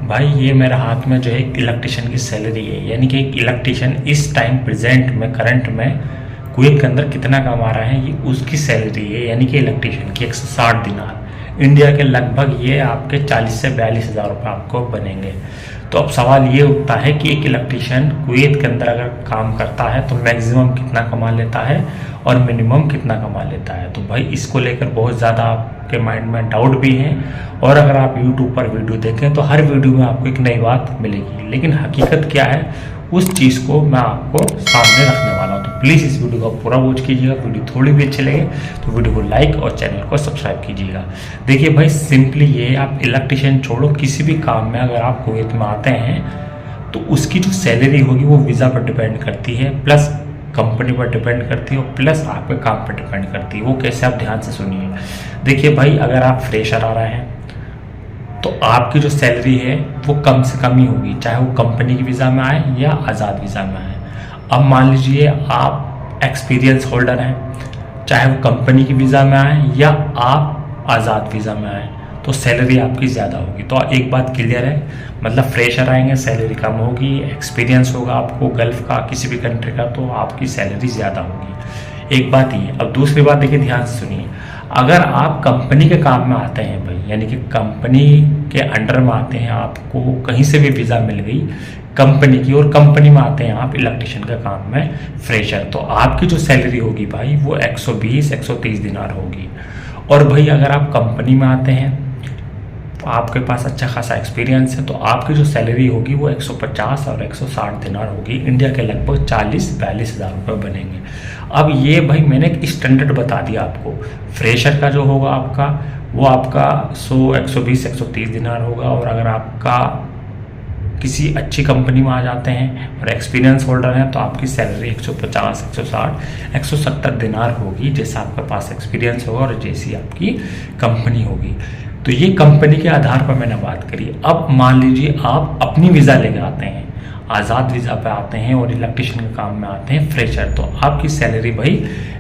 भाई ये मेरे हाथ में जो है एक इलेक्ट्रिशियन की सैलरी है, यानी कि एक इलेक्ट्रिशियन इस टाइम प्रेजेंट में करंट में कुवैत के अंदर कितना कमा रहा है, ये उसकी सैलरी है। यानी कि इलेक्ट्रिशियन की 160 दिनार, इंडिया के लगभग ये आपके 40 से 42 हज़ार रुपये आपको बनेंगे। तो अब सवाल ये उठता है कि एक इलेक्ट्रिशियन कुवैत के अंदर अगर काम करता है तो मैक्सिमम कितना कमा लेता है और मिनिमम कितना कमा लेता है। तो भाई इसको लेकर बहुत ज़्यादा आपके माइंड में डाउट भी है, और अगर आप यूट्यूब पर वीडियो देखें तो हर वीडियो में आपको एक नई बात मिलेगी, लेकिन हकीकत क्या है उस चीज़ को मैं आपको सामने रखने वाला हूँ। तो प्लीज़ इस वीडियो को पूरा वॉच कीजिएगा। वीडियो थोड़ी भी अच्छी लगे तो वीडियो को लाइक और चैनल को सब्सक्राइब कीजिएगा। देखिए भाई सिंपली ये, आप इलेक्ट्रिशियन छोड़ो, किसी भी काम में अगर आप कुवैत में आते हैं तो उसकी जो सैलरी होगी वो वीज़ा पर डिपेंड करती है, प्लस कंपनी पर डिपेंड करती है, और प्लस आपके काम पर डिपेंड करती है। वो कैसे, आप ध्यान से सुनिए। देखिए भाई, अगर आप फ्रेशर आ रहे हैं तो आपकी जो सैलरी है वो कम से कम ही होगी, चाहे वो कंपनी की वीज़ा में आए या आज़ाद वीज़ा में आए। अब मान लीजिए आप एक्सपीरियंस होल्डर हैं, चाहे वो कंपनी की वीज़ा में आए या आप आज़ाद वीज़ा में आए, तो सैलरी आपकी ज़्यादा होगी। तो एक बात क्लियर है, मतलब फ्रेशर आएंगे सैलरी कम होगी, एक्सपीरियंस होगा आपको गल्फ़ का किसी भी कंट्री का तो आपकी सैलरी ज़्यादा होगी। एक बात ये। अब दूसरी बात देखिए, ध्यान से सुनिए। अगर आप कंपनी के काम में आते हैं भाई, यानी कि कंपनी के अंडर में आते हैं, आपको कहीं से भी वीज़ा मिल गई कंपनी की, और कंपनी में आते हैं आप इलेक्ट्रिशियन का काम में फ्रेशर, तो आपकी जो सैलरी होगी भाई वो 120-130 दिनार होगी। और भाई अगर आप कंपनी में आते हैं, आपके पास अच्छा खासा एक्सपीरियंस है, तो आपकी जो सैलरी होगी वो 150 और 160 दिनार होगी। इंडिया के लगभग 40-42 हज़ार रुपये बनेंगे। अब ये भाई मैंने एक स्टैंडर्ड बता दिया आपको। फ्रेशर का जो होगा आपका वो आपका 120-130 दिनार होगा, और अगर आपका किसी अच्छी कंपनी में आ जाते हैं और एक्सपीरियंस होल्डर हैं तो आपकी सैलरी 150, 160, 170 दिनार होगी, जैसा आपके पास एक्सपीरियंस होगा और जैसी आपकी कंपनी होगी। तो ये कंपनी के आधार पर मैंने बात करी। अब मान लीजिए आप अपनी वीज़ा लेके आते हैं, आज़ाद वीज़ा पे आते हैं और इलेक्ट्रिशियन के काम में आते हैं फ्रेशर, तो आपकी सैलरी भाई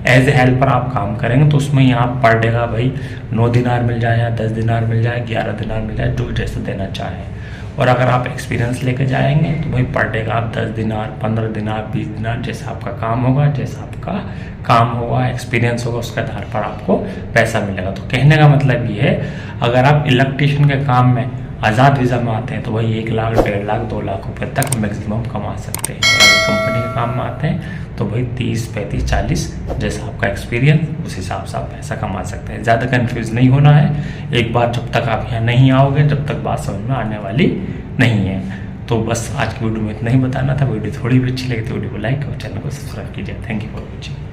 एज ए हेल्पर आप काम करेंगे तो उसमें यहाँ पर डे का भाई 9 दिनार मिल जाए या 10 दिनार मिल जाए, 11 दिनार मिल जाए, जो जैसे देना चाहे। और अगर आप एक्सपीरियंस लेके जाएंगे तो भाई पर डे का आप 10 दिनार, 15 दिनार, 20 दिनार, जैसा आपका काम होगा, जैसा आपका काम होगा, एक्सपीरियंस होगा, उसके आधार पर आपको पैसा मिलेगा। तो कहने का मतलब ये है, अगर आप इलेक्ट्रिशियन के काम में आज़ाद वीज़ा में आते हैं तो भाई 1 लाख, 1.5 लाख, 2 लाख रुपए तक मैक्सिमम कमा सकते हैं। और अगर कंपनी के काम में आते हैं तो भाई 30, 35, 40, जैसा आपका एक्सपीरियंस उस हिसाब से आप पैसा कमा सकते हैं। ज़्यादा कंफ्यूज नहीं होना है। एक बार जब तक आप यहाँ नहीं आओगे, जब तक बात समझ में आने वाली नहीं है। तो बस आज की वीडियो में इतना ही बताना था। वीडियो थोड़ी भी अच्छी लगी तो वीडियो को लाइक और चैनल को सब्सक्राइब कीजिए। Thank you for watching.